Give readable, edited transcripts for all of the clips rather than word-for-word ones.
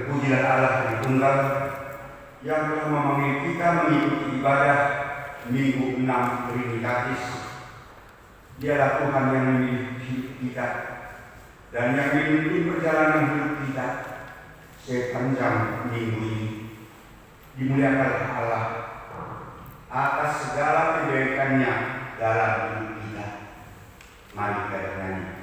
Terpujilah Allah yang tunggal yang telah memanggil kita mengikuti ibadah Minggu 6 Trinitatis. Dialah Tuhan yang memilih hidup kita dan yang memimpin perjalanan hidup kita sepanjang minggu ini. Dimuliakanlah Allah atas segala kebaikannya dalam hidup kita. Mari kita bernyanyi.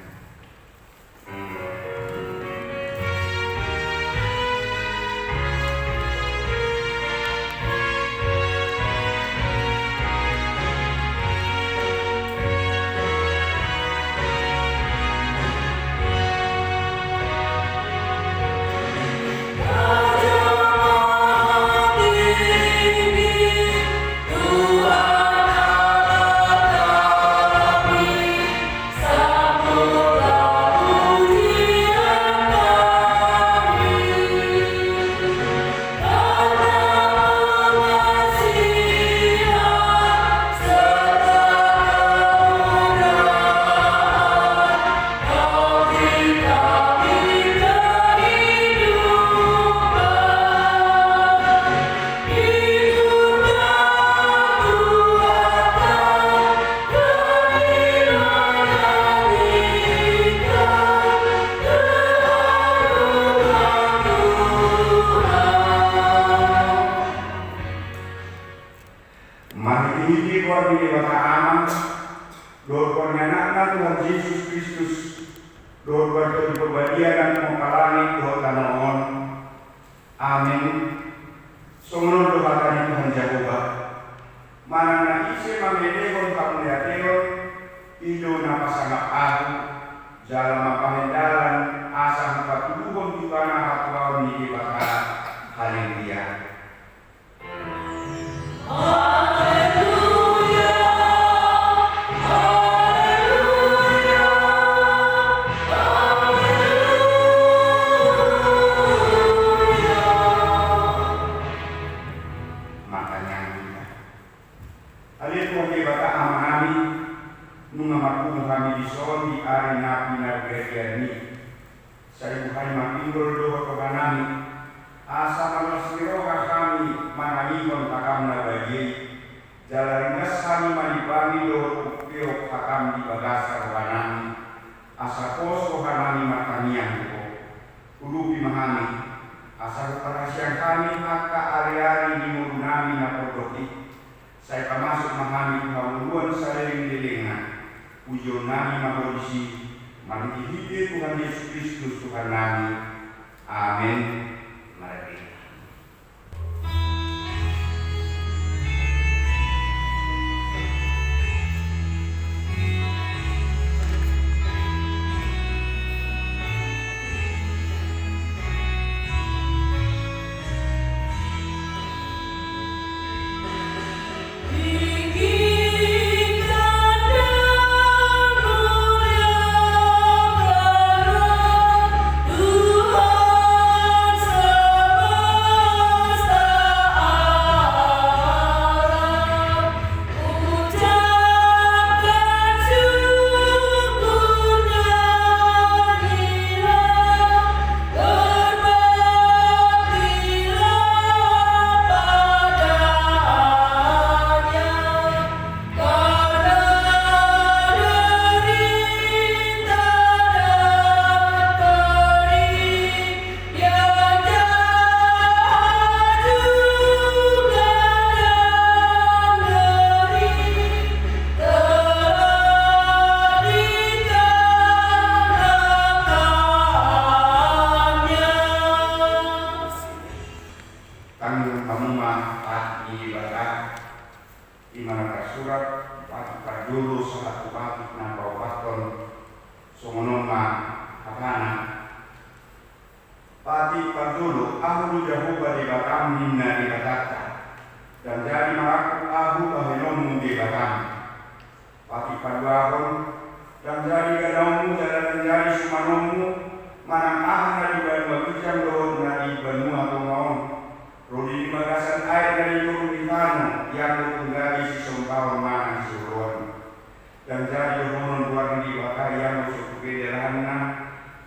Dan jadi honon buat di bakaya musuh kebedelahanna,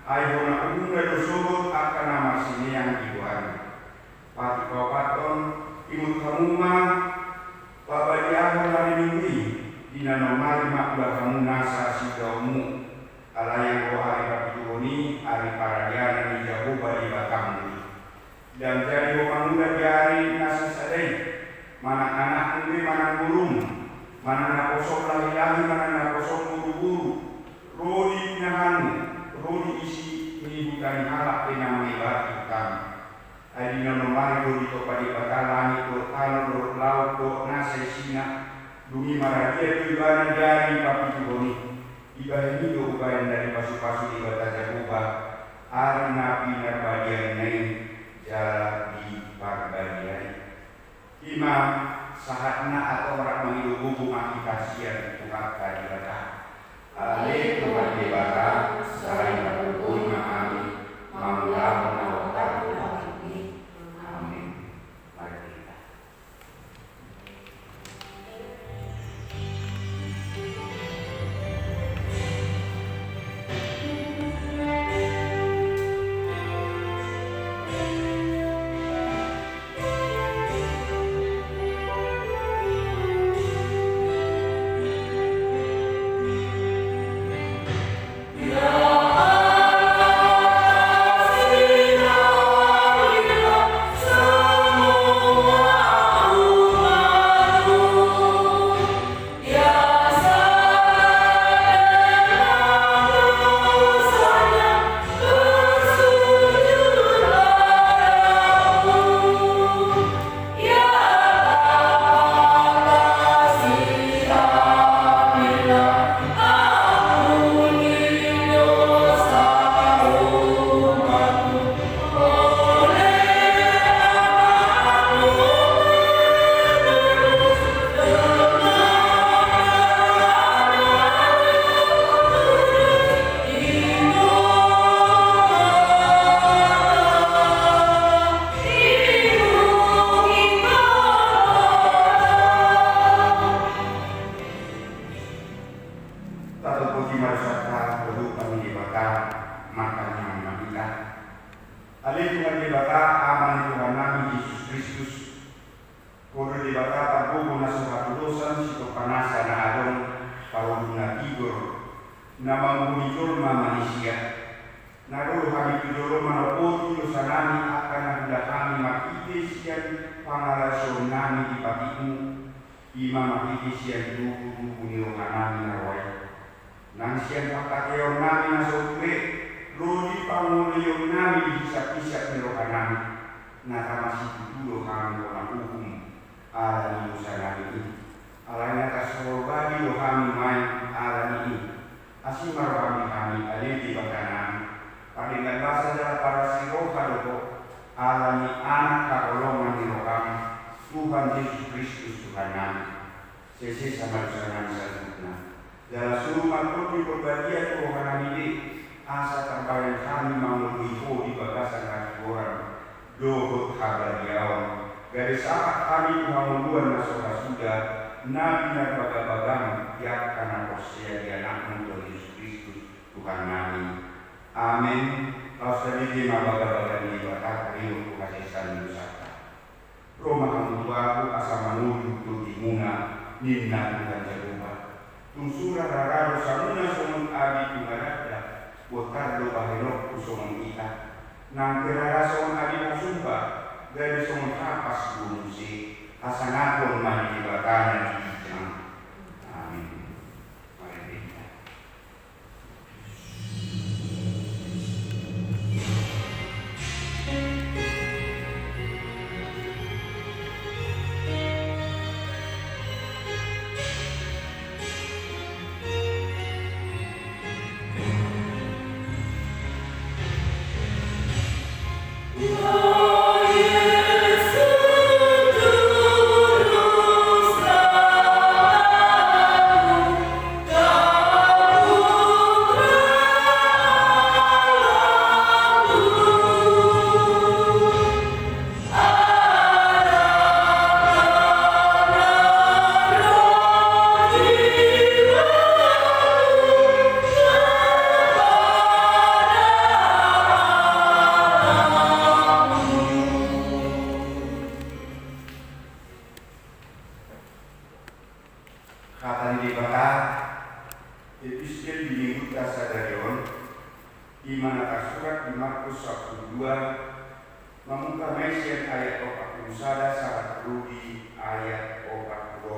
ayo na unga dosulut akan nama sini yang dibuat. dan jadi orang muda diari nasi sadai mana anak mungkin mana burung mana nak kosong lahi-lahi mana nak kosong buru-buru rodi nahanmu rodi isi ini bukan halak dengan mebati kami adina nomari rodi to padi patalani to talo to laut to nasi sina dumi maradia tu ibadah diari papi tuboni ibadah ini do ubayan dari pasu-pasu ibadah jaguba ari nabi narbadian nain jala di barbadian imam sahatna atau orang menghidup hubungan kita siang Tuhan kadibatah alih Tuhan dibatah selain berhubung ma'ami ma'amlah menawakkan ini amin. Mari kita Oh, Yesus, sian ayat 41 saat rudi ayat 44.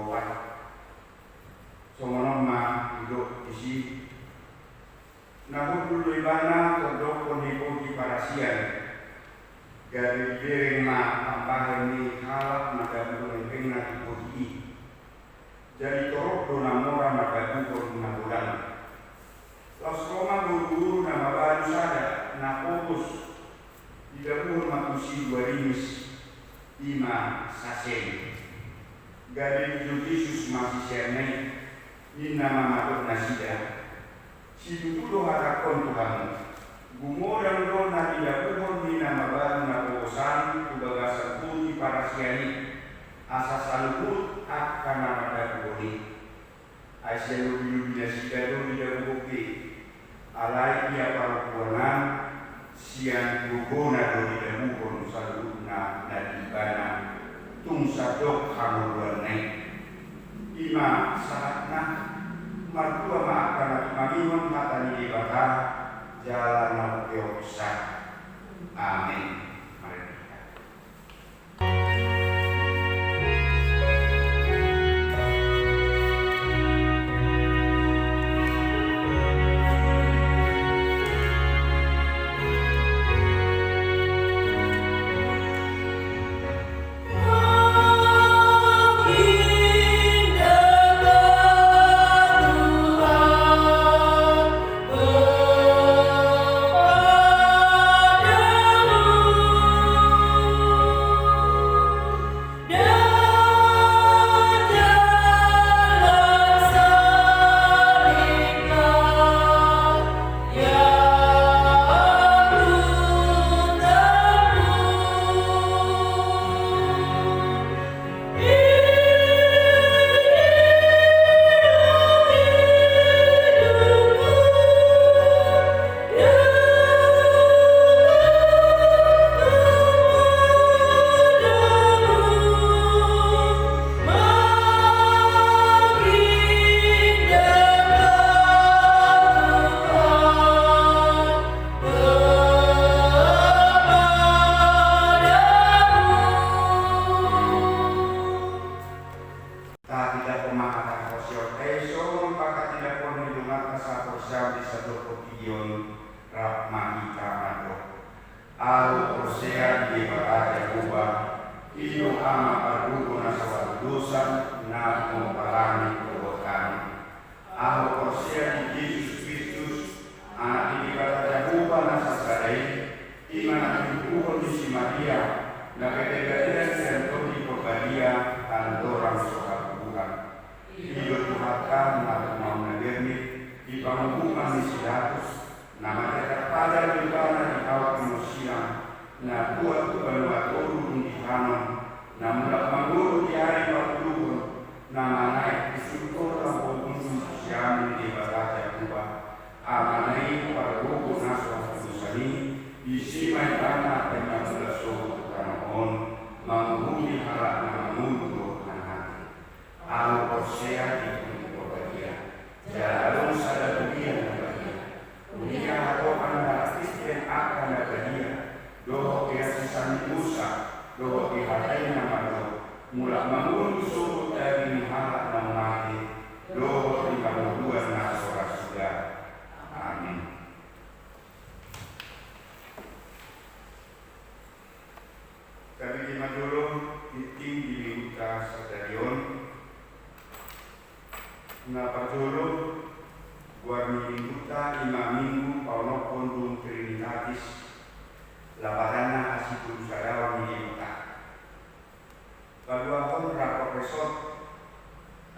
Somonoma hidup isi namun dulu ibana terdokon hidup para sian dari dereng ma ampahen ni halak maka bukan pengna hidup jadi torok dona mora maka bukan nabulan. Los Roma guru-guru nama baru sada na fokus didabuhun makusi dua rimis ima sasen gade Yesus masih serne ni nama makut nasida si dudulo harakon Tuhan gumodang dona didabuhun ni nama baru na fokusan tubagasan putih para siani asas salubut akan nama dabuhuni Aisyah lubi-lubi nasida do didabuhun alai ia parukuanan siang gugona do didabuhun salubna nadibana tung sadok hamuruanai ima saatna martua maakana mamimon matani dibata jalan naukiosa. Amin.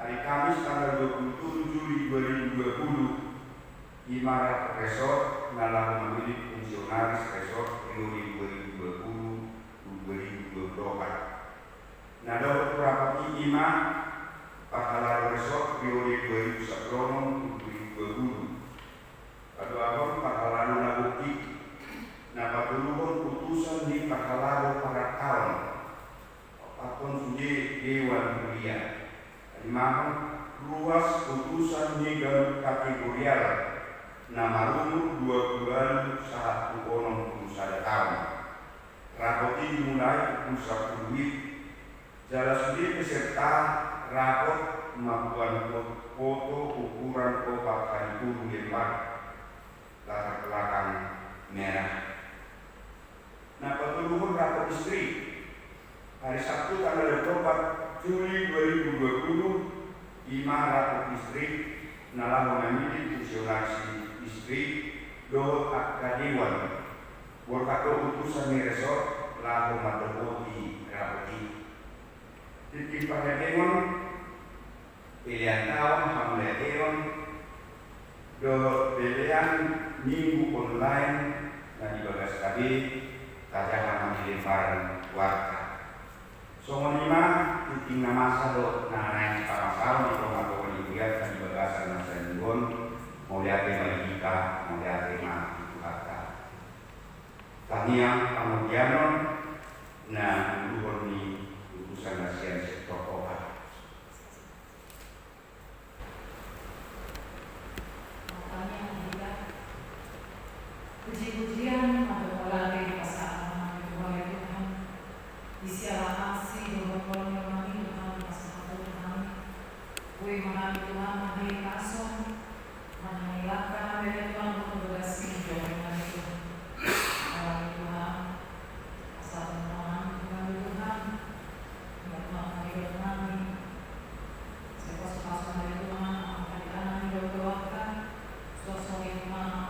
Hari Kamis tanggal 27 Juli 2020 Imarat Resort ngalah memilih fungsionaris resort periode 2020-2024. Nah, dapat rapati ima pahala resort periode 2019-2020. Pada awal pahala nabukti, nah patulukon putusan di pahala para tahun. Apapun sudah Dewan Mulia. Dimana luas putusan di kategorial nama umur 2 bulan 1 tahun. Rapot ini dimulai pusat duit, jala sudi beserta rapot kemampuan foto ukuran kopak kali puluh lembar latar belakang merah. Nah, petunjuk rapot istri hari Sabtu tanggal 24 Juli 2020, 5 rapot istri nalah mengambil fungsionasi istri do akadewan berkata utusan resort lalu matoboti rapoti titik pangkadewan pilihan tahun hamledewan do pilihan minggu online dan dibagas tadi tajahan mengirimkan warga Songo 5 titik nama sado naik pasal di rumah kemudian dan dibagasan nasa nyungun mau lihat Malika mau lihat itu kata taniang kemudian nah dulu di urusan nasian sektor obat puji-pujian atau lagi pasangan Tuhan Tuhan isialah kasih doa yang Tuhan pasangan Tuhan kue menang Tuhan mengenai kasih mengenai langkah dari Tuhan untuk berhasil dengan Tuhan Allah Tuhan asal Tuhan Tuhan Tuhan yang mengenai kami saya pasang dari Tuhan dari anak yang berdoakan suasana Tuhan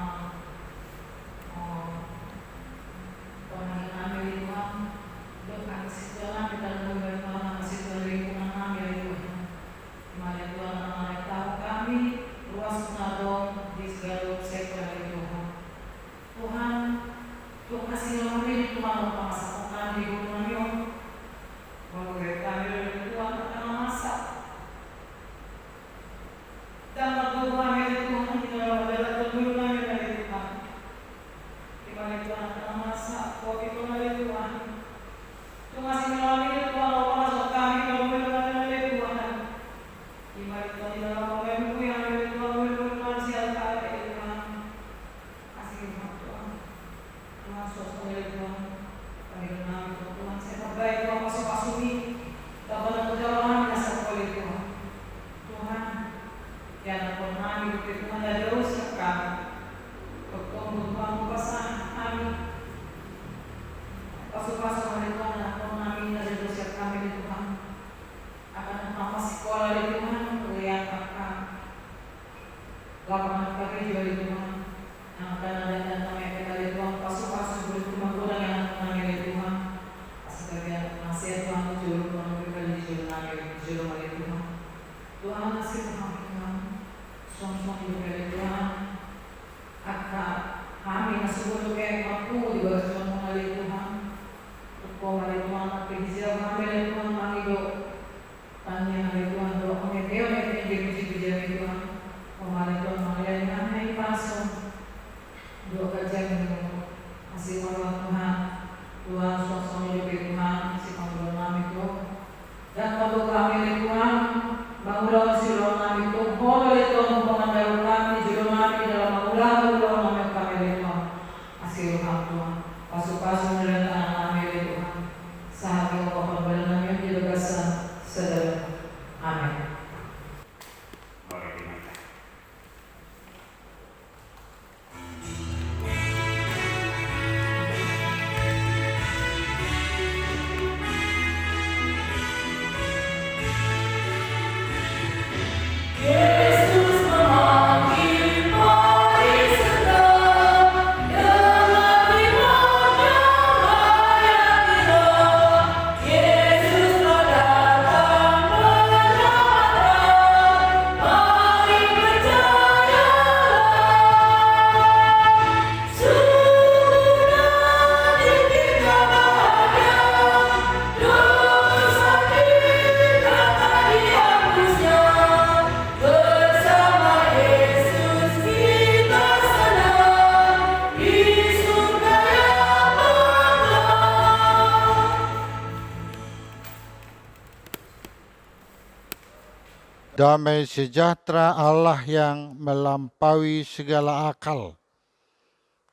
Damai sejahtera Allah yang melampaui segala akal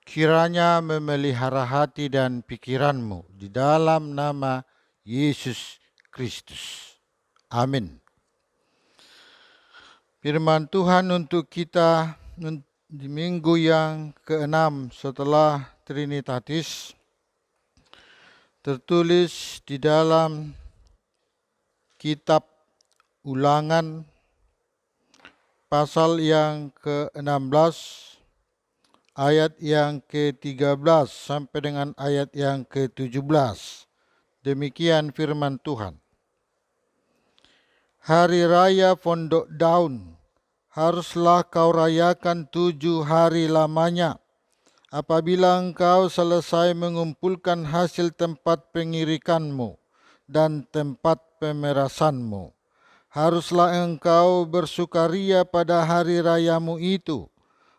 kiranya memelihara hati dan pikiranmu di dalam nama Yesus Kristus. Amin. Firman Tuhan untuk kita di minggu yang ke-6 setelah Trinitatis tertulis di dalam kitab Ulangan pasal yang ke-16 ayat yang ke-13 sampai dengan ayat yang ke-17. Demikian firman Tuhan. Hari Raya Pondok Daun haruslah kau rayakan 7 hari lamanya. Apabila engkau selesai mengumpulkan hasil tempat pengirikanmu dan tempat pemerasanmu, haruslah engkau bersukaria pada hari rayamu itu.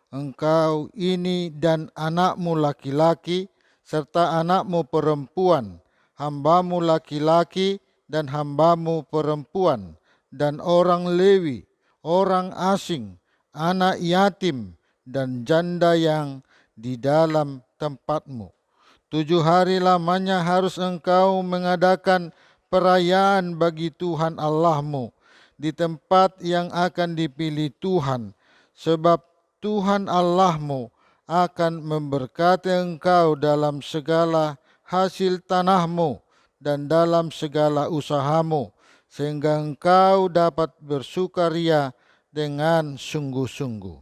Engkau ini dan anakmu laki-laki serta anakmu perempuan, hambamu laki-laki dan hambamu perempuan, dan orang Lewi, orang asing, anak yatim, dan janda yang di dalam tempatmu. 7 hari lamanya harus engkau mengadakan perayaan bagi Tuhan Allahmu di tempat yang akan dipilih Tuhan, sebab Tuhan Allahmu akan memberkati engkau dalam segala hasil tanahmu dan dalam segala usahamu, sehingga engkau dapat bersukaria dengan sungguh-sungguh.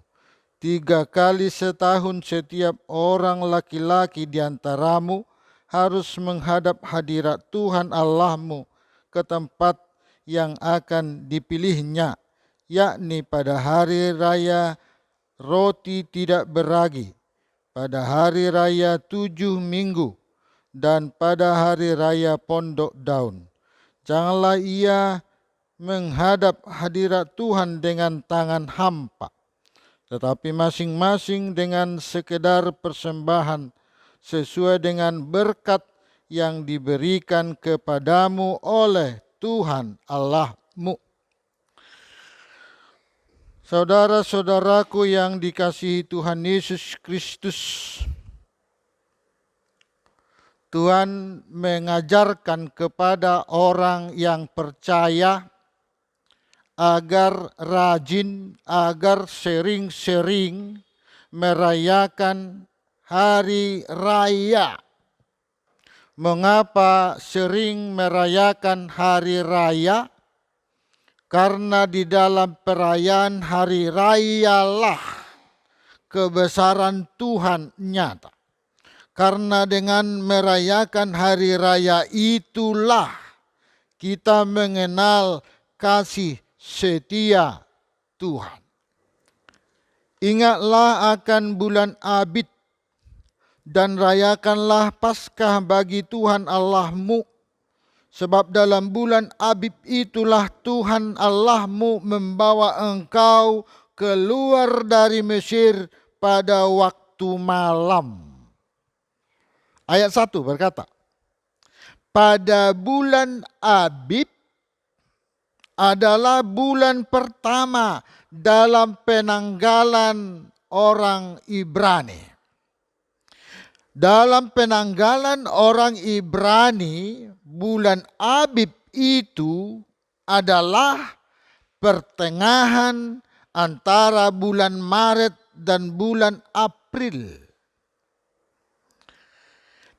3 kali setahun setiap orang laki-laki di antaramu harus menghadap hadirat Tuhan Allahmu ke tempat yang akan dipilihnya, yakni pada hari raya roti tidak beragi, pada hari raya 7 minggu, dan pada hari raya Pondok Daun. Janganlah ia menghadap hadirat Tuhan dengan tangan hampa, tetapi masing-masing dengan sekedar persembahan sesuai dengan berkat yang diberikan kepadamu oleh Tuhan Allahmu. Saudara-saudaraku yang dikasihi Tuhan Yesus Kristus, Tuhan mengajarkan kepada orang yang percaya agar rajin, agar sering-sering merayakan hari raya. Mengapa sering merayakan hari raya? Karena di dalam perayaan hari rayalah kebesaran Tuhan nyata. Karena dengan merayakan hari raya itulah kita mengenal kasih setia Tuhan. Ingatlah akan bulan Abib dan rayakanlah Paskah bagi Tuhan Allahmu. Sebab dalam bulan Abib itulah Tuhan Allahmu membawa engkau keluar dari Mesir pada waktu malam. Ayat 1 berkata, pada bulan Abib adalah bulan pertama dalam penanggalan orang Ibrani. Dalam penanggalan orang Ibrani, bulan Abib itu adalah pertengahan antara bulan Maret dan bulan April.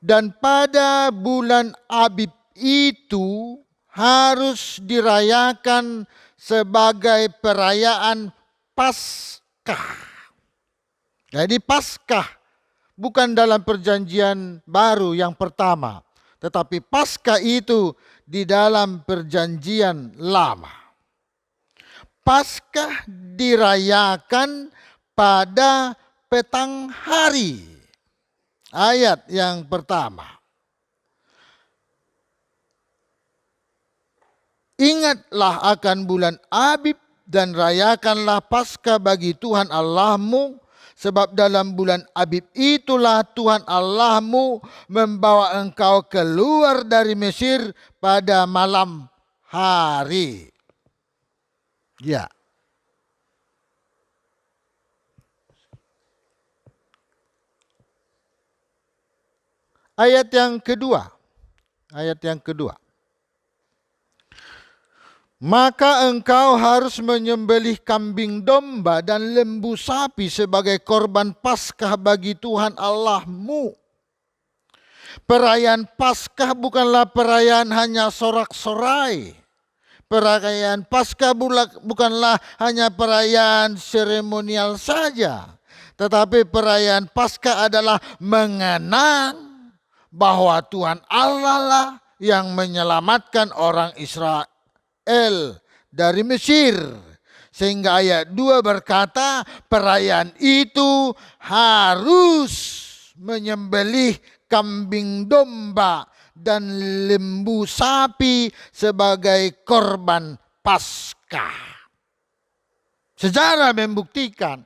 Dan pada bulan Abib itu harus dirayakan sebagai perayaan Paskah. Jadi Paskah bukan dalam perjanjian baru yang pertama, tetapi Paskah itu di dalam perjanjian lama. Paskah dirayakan pada petang hari. Ayat yang pertama. Ingatlah akan bulan Abib dan rayakanlah Paskah bagi Tuhan Allahmu, sebab dalam bulan Abib itulah Tuhan Allahmu membawa engkau keluar dari Mesir pada malam hari. Ya. Ayat yang kedua. Ayat yang kedua. Maka engkau harus menyembelih kambing domba dan lembu sapi sebagai korban Paskah bagi Tuhan Allahmu. Perayaan Paskah bukanlah perayaan hanya sorak-sorai. Perayaan Paskah bukanlah hanya perayaan seremonial saja. Tetapi perayaan Paskah adalah mengenang bahwa Tuhan Allah lah yang menyelamatkan orang Israel dari Mesir. Sehingga ayat 2 berkata perayaan itu harus menyembelih kambing domba dan lembu sapi sebagai korban Paskah. Sejarah membuktikan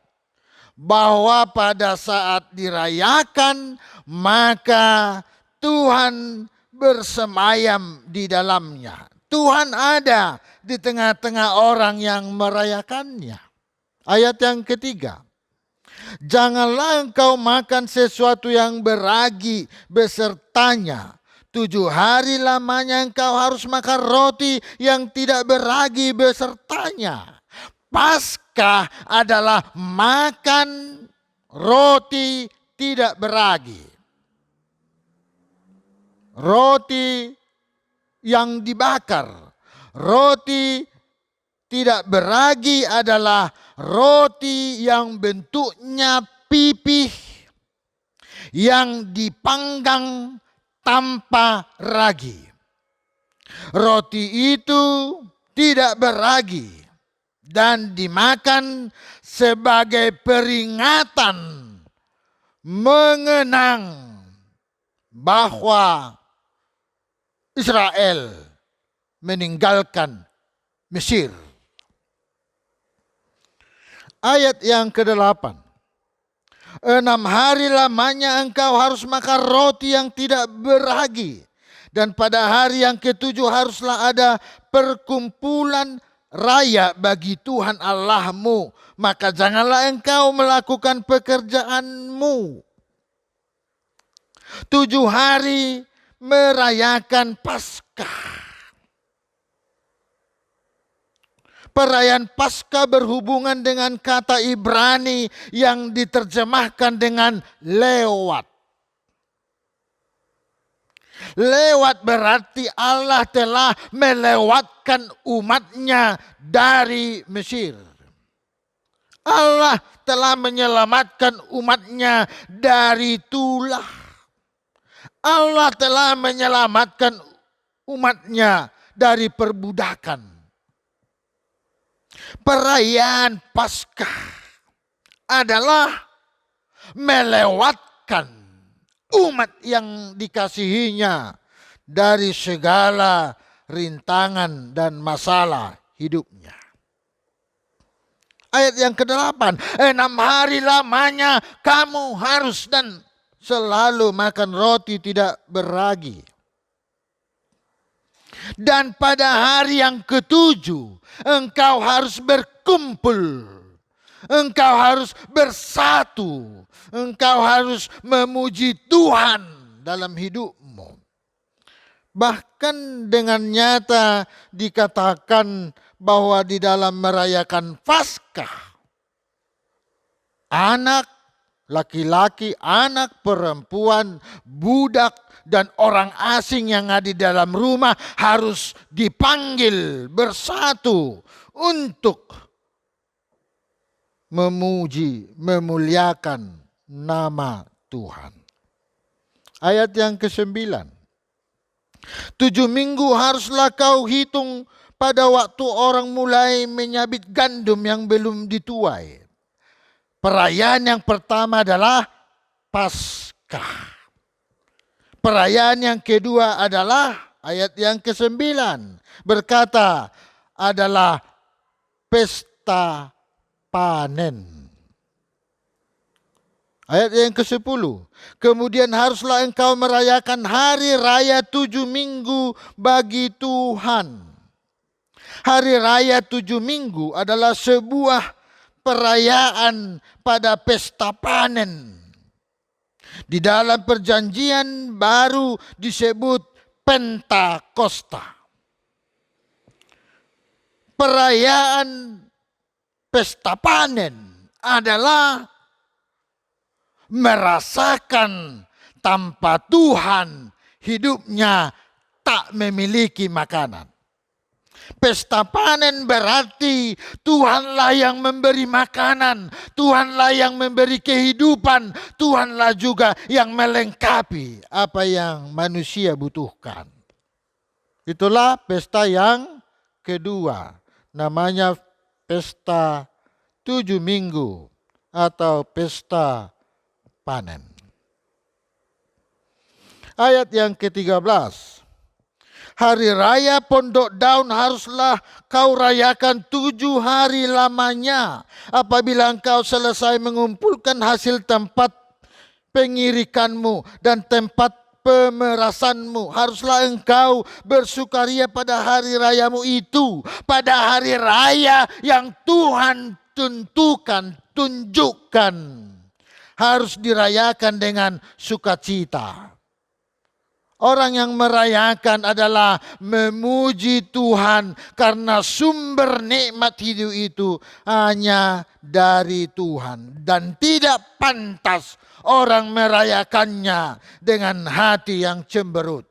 bahwa pada saat dirayakan maka Tuhan bersemayam di dalamnya. Tuhan ada di tengah-tengah orang yang merayakannya. Ayat yang ketiga. Janganlah engkau makan sesuatu yang beragi besertanya. 7 hari lamanya engkau harus makan roti yang tidak beragi besertanya. Paskah adalah makan roti tidak beragi. Roti yang dibakar. Roti tidak beragi adalah roti yang bentuknya pipih, yang dipanggang tanpa ragi. Roti itu tidak beragi dan dimakan sebagai peringatan mengenang bahwa Israel meninggalkan Mesir. Ayat yang ke-8. 6 hari lamanya engkau harus makan roti yang tidak beragi. Dan pada hari yang ke-7 haruslah ada perkumpulan raya bagi Tuhan Allahmu. Maka janganlah engkau melakukan pekerjaanmu. 7 hari merayakan Paskah. Perayaan Paskah berhubungan dengan kata Ibrani yang diterjemahkan dengan lewat. Lewat berarti Allah telah melewatkan umatnya dari Mesir. Allah telah menyelamatkan umatnya dari Tulah. Allah telah menyelamatkan umatnya dari perbudakan. Perayaan Paskah adalah melewatkan umat yang dikasihinya dari segala rintangan dan masalah hidupnya. Ayat yang ke-8, 6 hari lamanya kamu harus dan selalu makan roti tidak beragi. Dan pada hari yang ke-7 engkau harus berkumpul. Engkau harus bersatu. Engkau harus memuji Tuhan dalam hidupmu. Bahkan dengan nyata dikatakan bahwa di dalam merayakan Paskah, anak laki-laki, anak perempuan, budak, dan orang asing yang ada di dalam rumah harus dipanggil bersatu untuk memuji, memuliakan nama Tuhan. Ayat yang ke-9. 7 minggu haruslah kau hitung pada waktu orang mulai menyabit gandum yang belum dituai. Perayaan yang pertama adalah Paskah. Perayaan yang kedua adalah ayat yang ke-9 berkata adalah pesta panen. Ayat yang ke-10. Kemudian haruslah engkau merayakan hari raya 7 minggu bagi Tuhan. Hari raya 7 minggu adalah sebuah perayaan pada pesta panen. Di dalam perjanjian baru disebut Pentakosta. Perayaan pesta panen adalah merasakan tanpa Tuhan hidupnya tak memiliki makanan. Pesta panen berarti Tuhanlah yang memberi makanan, Tuhanlah yang memberi kehidupan, Tuhanlah juga yang melengkapi apa yang manusia butuhkan. Itulah pesta yang kedua, namanya pesta 7 minggu atau pesta panen. Ayat yang ke-13. Hari raya Pondok Daun haruslah kau rayakan 7 hari lamanya. Apabila engkau selesai mengumpulkan hasil tempat pengirikanmu dan tempat pemerasanmu, haruslah engkau bersukaria pada hari rayamu itu. Pada hari raya yang Tuhan tentukan, tunjukkan, harus dirayakan dengan sukacita. Orang yang merayakan adalah memuji Tuhan karena sumber nikmat hidup itu hanya dari Tuhan. Dan tidak pantas orang merayakannya dengan hati yang cemberut.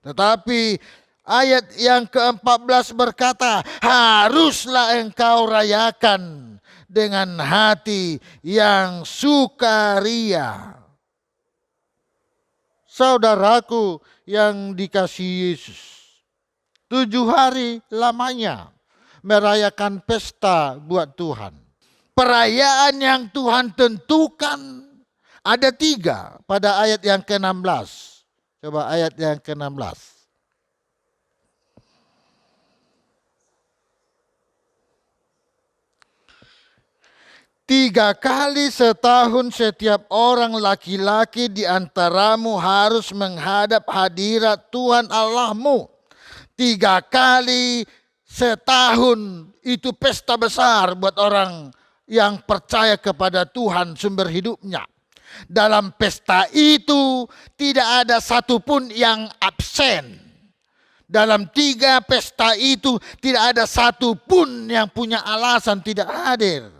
Tetapi ayat yang ke-14 berkata, haruslah engkau rayakan dengan hati yang sukaria. Saudaraku yang dikasihi Yesus, 7 hari lamanya merayakan pesta buat Tuhan. Perayaan yang Tuhan tentukan ada 3 pada ayat yang ke-16. Coba ayat yang ke-16. 3 kali setahun setiap orang laki-laki di antaramu harus menghadap hadirat Tuhan Allahmu. 3 kali setahun itu pesta besar buat orang yang percaya kepada Tuhan sumber hidupnya. Dalam pesta itu tidak ada satupun yang absen. Dalam 3 pesta itu tidak ada satupun yang punya alasan tidak hadir.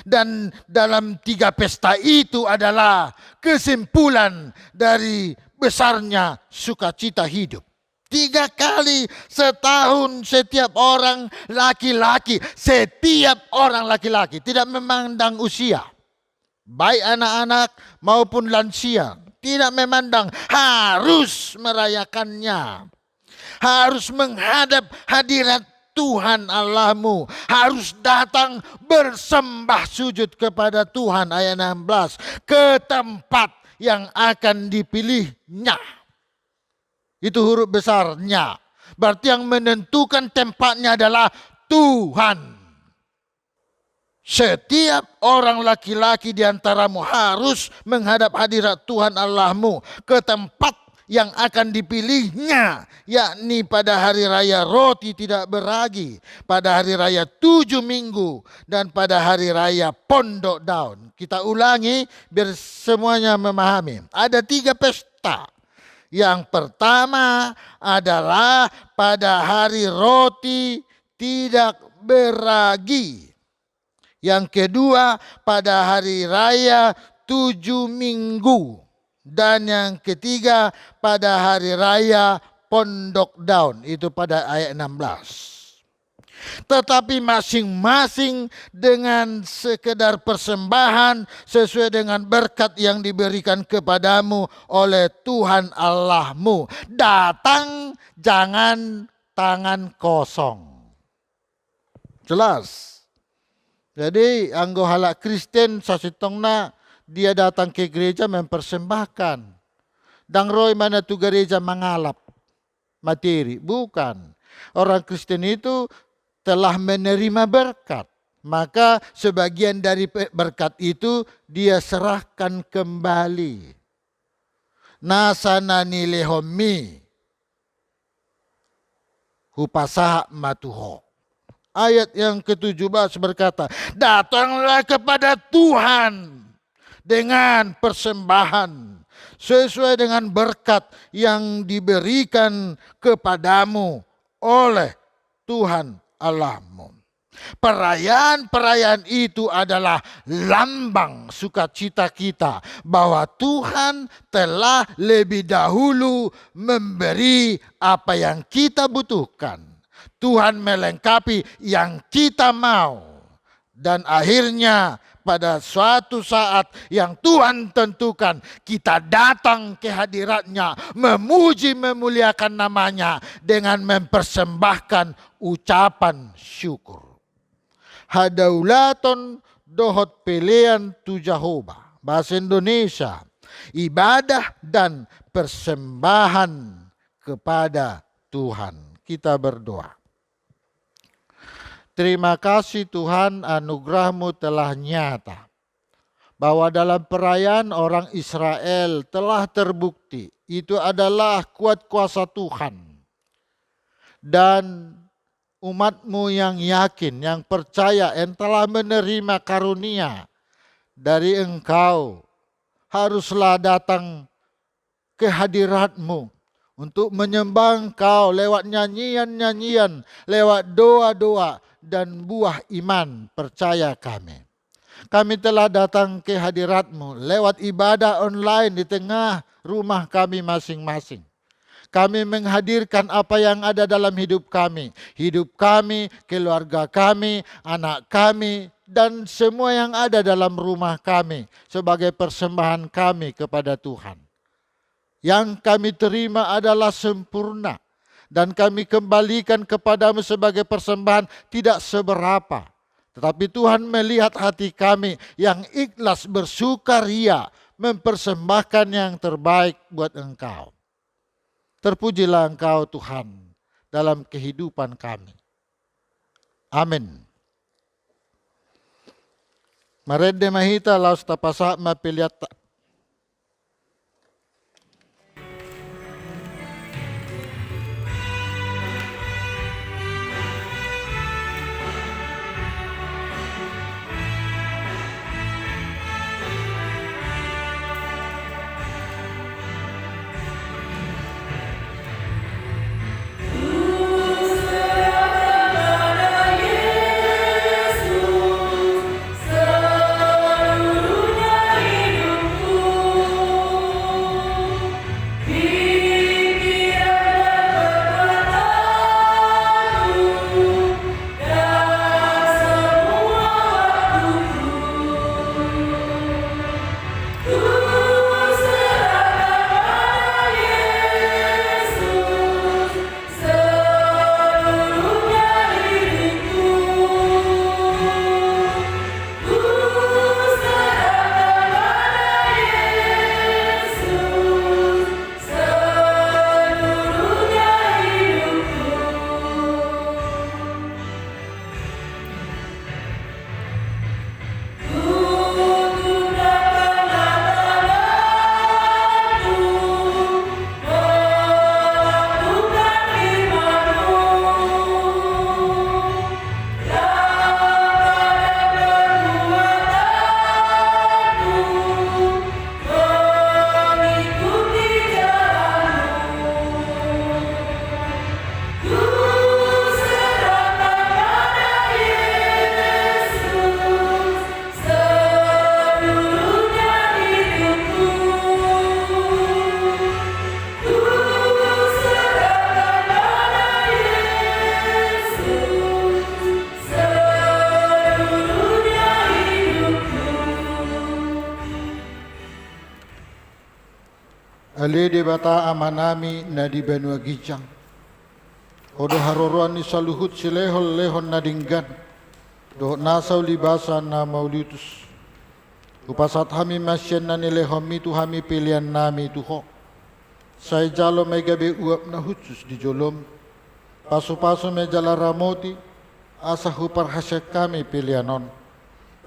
Dan dalam 3 pesta itu adalah kesimpulan dari besarnya sukacita hidup. 3 kali setahun setiap orang laki-laki, tidak memandang usia, baik anak-anak maupun lansia, tidak memandang, harus merayakannya, harus menghadap hadirat Tuhan Allahmu, harus datang bersembah sujud kepada Tuhan, ayat 16, ke tempat yang akan dipilihnya. Itu huruf besarnya. Berarti yang menentukan tempatnya adalah Tuhan. Setiap orang laki-laki di antaramu harus menghadap hadirat Tuhan Allahmu ke tempat yang akan dipilihnya, yakni pada hari raya roti tidak beragi, pada hari raya 7 minggu, dan pada hari raya Pondok Daun. Kita ulangi biar semuanya memahami. Ada 3 pesta. Yang pertama adalah pada hari roti tidak beragi. Yang kedua pada hari raya 7 minggu. Dan yang ketiga pada hari raya Pondok Daun, itu pada ayat 16. Tetapi masing-masing dengan sekedar persembahan sesuai dengan berkat yang diberikan kepadamu oleh Tuhan Allahmu. Datang jangan tangan kosong. Jelas. Jadi anggo halak Kristen sasitongna dia datang ke gereja mempersembahkan. Dan roy mana tu gereja mengalap materi. Bukan. Orang Kristen itu telah menerima berkat. Maka sebagian dari berkat itu dia serahkan kembali. Nasanani lehomi hupasaha matuho. Ayat yang ke-17 berkata, datanglah kepada Tuhan dengan persembahan sesuai dengan berkat yang diberikan kepadamu oleh Tuhan Allahmu. Perayaan-perayaan itu adalah lambang sukacita kita bahwa Tuhan telah lebih dahulu memberi apa yang kita butuhkan. Tuhan melengkapi yang kita mau. Dan akhirnya pada suatu saat yang Tuhan tentukan, kita datang ke hadiratnya, memuji memuliakan namanya dengan mempersembahkan ucapan syukur. Hadaulaton dohot pelean tu Jehovah. Bahasa Indonesia, ibadah dan persembahan kepada Tuhan. Kita berdoa. Terima kasih Tuhan, anugerah-Mu telah nyata. Bahwa dalam perayaan orang Israel telah terbukti. Itu adalah kuat kuasa Tuhan. Dan umat-Mu yang yakin, yang percaya, yang telah menerima karunia dari Engkau, haruslah datang ke hadirat-Mu untuk menyembah Engkau lewat nyanyian-nyanyian, lewat doa-doa dan buah iman percaya kami. Kami telah datang ke hadirat-Mu lewat ibadah online di tengah rumah kami masing-masing. Kami menghadirkan apa yang ada dalam hidup kami, keluarga kami, anak kami, dan semua yang ada dalam rumah kami sebagai persembahan kami kepada Tuhan. Yang kami terima adalah sempurna dan kami kembalikan kepadamu sebagai persembahan tidak seberapa. Tetapi Tuhan melihat hati kami yang ikhlas bersukaria mempersembahkan yang terbaik buat Engkau. Terpujilah Engkau Tuhan dalam kehidupan kami. Amin. Marede mahita laus tapasa mapiliata. Ale de bata amanami na di benua gijang. Odo haroroan ni saluhut silehol lehon nadinggan. Do nasaw libasa na maulitus. Upasat hami masyen na nilehomi tu hami pilihan nami tuho. Say jalo may gabi uap na hutsus di jolom. Paso-paso may jala ramoti. Asa hupar hasyak kami pilihanon.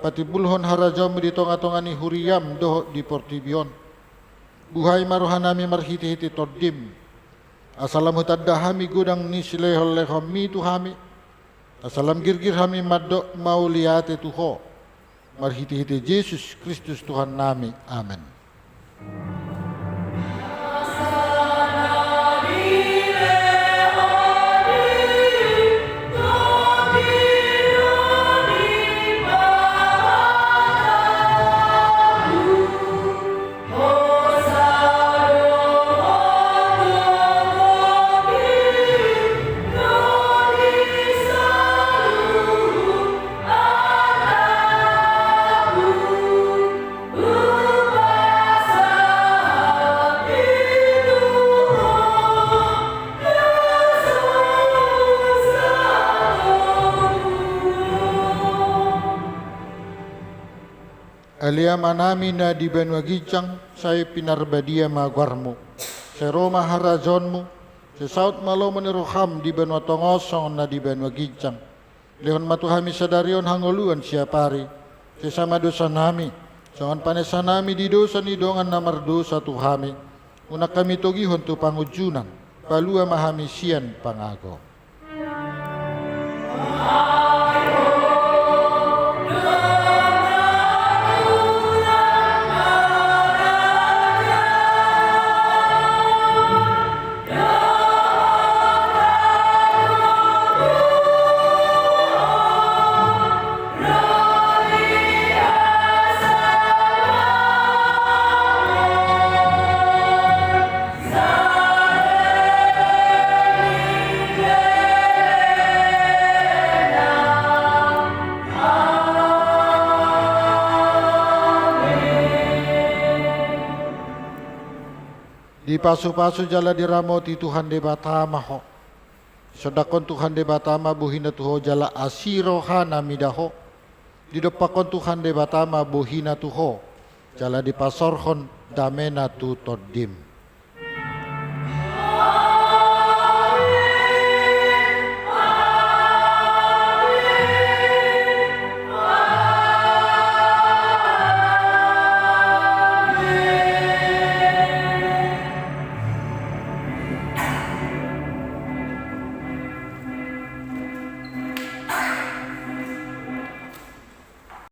Pati bulhon harajam di tonga-tonga ni huriyam doho di portibion. Buhay maruhan nami marhiti-hiti todim. Asalam hutadda hami gudang ni silehol lehom mi tu hami. Asalam girgir hami maddo mauliate tuho. marhiti-hiti Yesus Kristus Tuhan nami. Amen. Alia manami na di benwagicang say pinarbadia magwarmo. Sa Roma harazonmo, sa South Malo maniroham di benwatongosong na di benwagicang. Lehon matuhami sa darion hanguluan siya pari. Sa sama dosa nami, songan panesan nami di dosa ni dongan na mardosa tuhami. Una kami togihon tu pangujunan, palua mahami siyan pangago. Di pasu-pasu jala diramoti Tuhan de batama ho. Sodakon Tuhan de batama buhina tuho jala asiro hana midaho. Di dopakon Tuhan de batama buhina tuho jala di pasorhon damena tu todim.